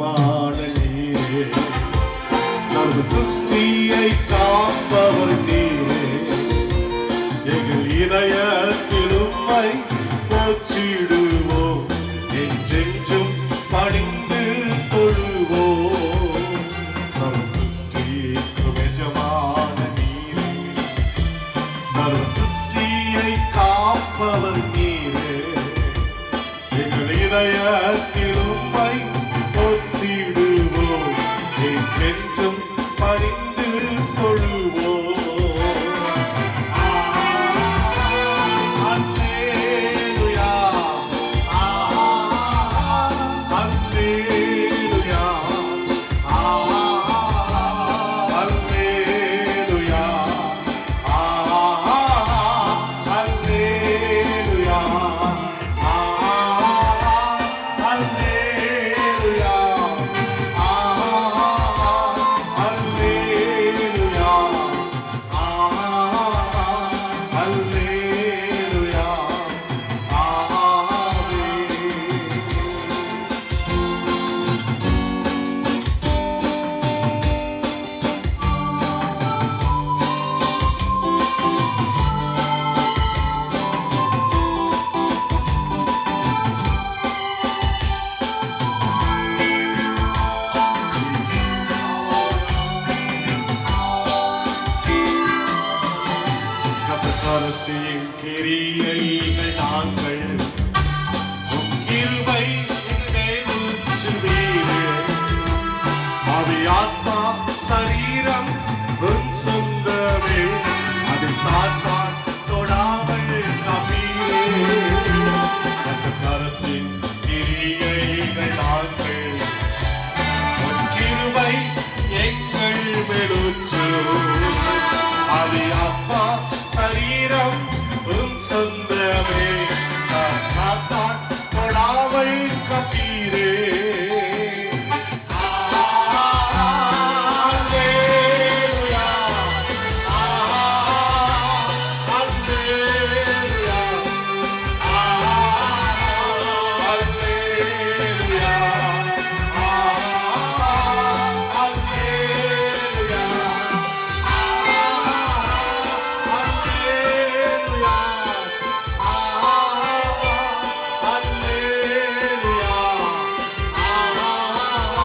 நிஜமான நீரே, சர்வ சிருஷ்டியை காப்பவர் நீரே, எங்கள் இதயத்தில் உம்மை போற்றிடுவோம், என்றென்றும் பணிந்து தொழுவோம். சர்வ சிருஷ்டிக்கும் எஜமான நீரே, சர்வ சிருஷ்டியை காப்பவர் நீரே, எங்கள் இதயத்தில் உம்மை போற்றிடுவோம், என்றென்றும் பணிந்து தொழுவோம். கரத்தின் கிரியைகள் நாங்கள் உம் கிருபை எங்கள் மேல் ஊற்றுவீரே. ஆவியானவரே